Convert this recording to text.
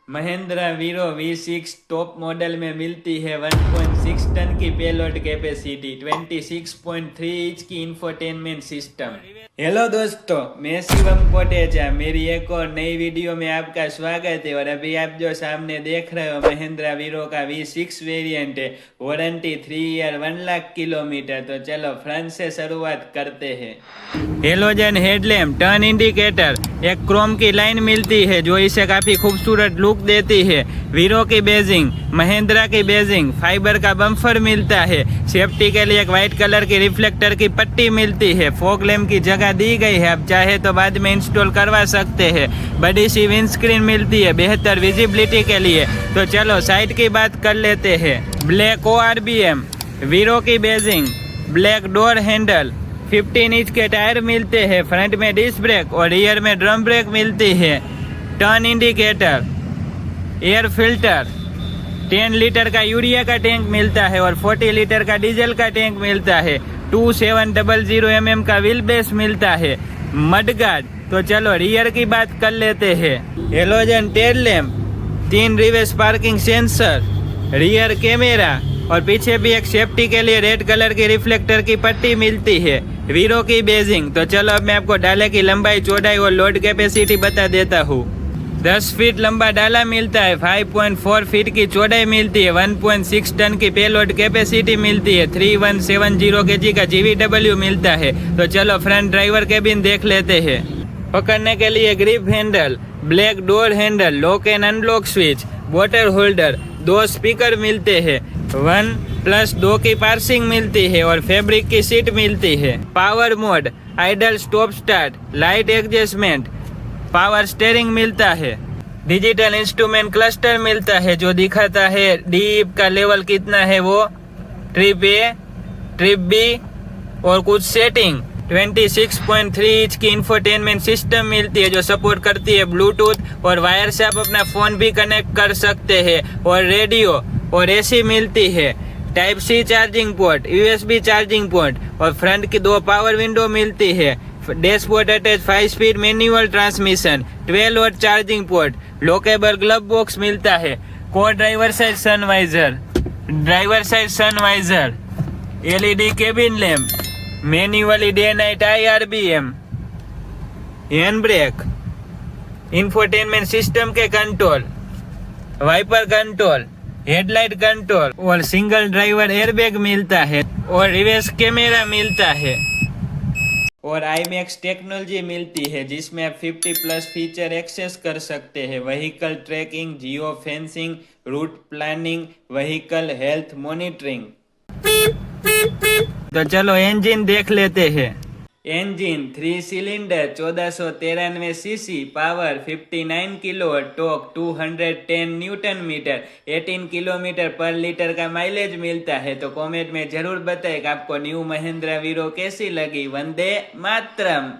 महिंद्रा वीरो V6 top model में मिलती है 1.6 टन की पेलोड कैपेसिटी, 26.3 इंच की इंफोटेनमेंट सिस्टम। हेलो दोस्तों, मैं शिवम कोटेचा। मेरी एक और नई वीडियो में आपका स्वागत है। और अभी आप जो सामने देख रहे हो महिंद्रा वीरो का V6 वेरिएंट है। Warranty 3 year 1 lakh kilometre. तो चलो फ्रंट से शुरुआत करते हैं। हेलोजन हेडलैम्प, टर्न इंडिकेटर, एक क्रोम की लाइन मिलती है जो इसे काफी खूबसूरत लुक देती है। वीरो की बेजिंग, महिंद्रा की बेजिंग, फाइबर का बम्फर मिलता है। सेफ्टी के लिए एक व्हाइट कलर की रिफ्लेक्टर की पट्टी मिलती है। फॉग लैम्प की जगह दी गई है, आप चाहे तो बाद में इंस्टॉल करवा सकते हैं। बड़ी सी विंडस्क्रीन मिलती है बेहतर विजिबिलिटी के लिए। तो चलो साइड की बात कर लेते हैं। ब्लैक ORBM, वीरो की Beijing, black door handle, 15 inch के टायर मिलते हैं। फ्रंट में डिस्क ब्रेक और रियर में ड्रम ब्रेक मिलती है। Turn indicator, air filter, 10 litre का यूरिया का टैंक मिलता है और 40 लीटर का डीजल का टैंक मिलता है। 2700 mm का व्हील बेस मिलता है। मडगार्ड। तो चलो रियर की बात कर लेते हैं। Halogen tail lamp, 3 reverse parking sensor, rear camera और पीछे भी एक सेफ्टी के लिए रेड कलर की रिफ्लेक्टर की पट्टी मिलती है। वीरो की बेजिंग। तो चलो अब मैं आपको डाले की लंबाई, चौड़ाई और लोड कैपेसिटी बता देता हूँ। 10 फीट लंबा डाला मिलता है, 5.4 फीट की चौड़ाई मिलती है, 1.6 टन की पेलोड कैपेसिटी मिलती है, 3170 kg का GVW मिलता है। तो चलो फ्रंट ड्राइवर केबिन देख लेते हैं। पकड़ने के लिए grip handle, black door handle, lock and unlock switch, water holder, 2 speaker मिलते हैं, 1+2 की पार्सिंग मिलती है और फैब्रिक की सीट मिलती है। Power mode, idle stop start, light adjustment, power steering मिलता है। डिजिटल इंस्ट्रूमेंट क्लस्टर मिलता है जो दिखाता है डीप का लेवल कितना है, वो ट्रिप A, ट्रिप B और कुछ सेटिंग। 26.3 इंच की इंफोटेनमेंट सिस्टम मिलती है जो सपोर्ट करती है ब्लूटूथ और वायर से आप अपना फोन भी कनेक्ट कर सकते हैं। और रेडियो और AC मिलती है। Type C charging port, USB charging port और फ्रंट की 2 पावर विंडो मिलती है। Dashboard attach 5 speed manual transmission, 12 volt charging port, lockable glove box मिलता है। Co driver side sun visor, driver side sun visor, LED cabin lamp, manually day night IRBM, hand brake, infotainment system के control, wiper control, headlight control और single driver airbag मिलता है और reverse camera मिलता है। और IMAX टेक्नोलॉजी मिलती है जिसमें आप 50+ फीचर एक्सेस कर सकते हैं। Vehicle tracking, geo fencing, route planning, vehicle health monitoring. तो चलो इंजन देख लेते हैं। Engine 3 cylinder, 1493 CC, power 59 kilo, torque 210 newton metre, 18 kilometre पर लीटर का माइलेज मिलता है। तो कमेंट में जरूर बताएं कि आपको न्यू महिंद्रा वीरो कैसी लगी। वंदे मातरम।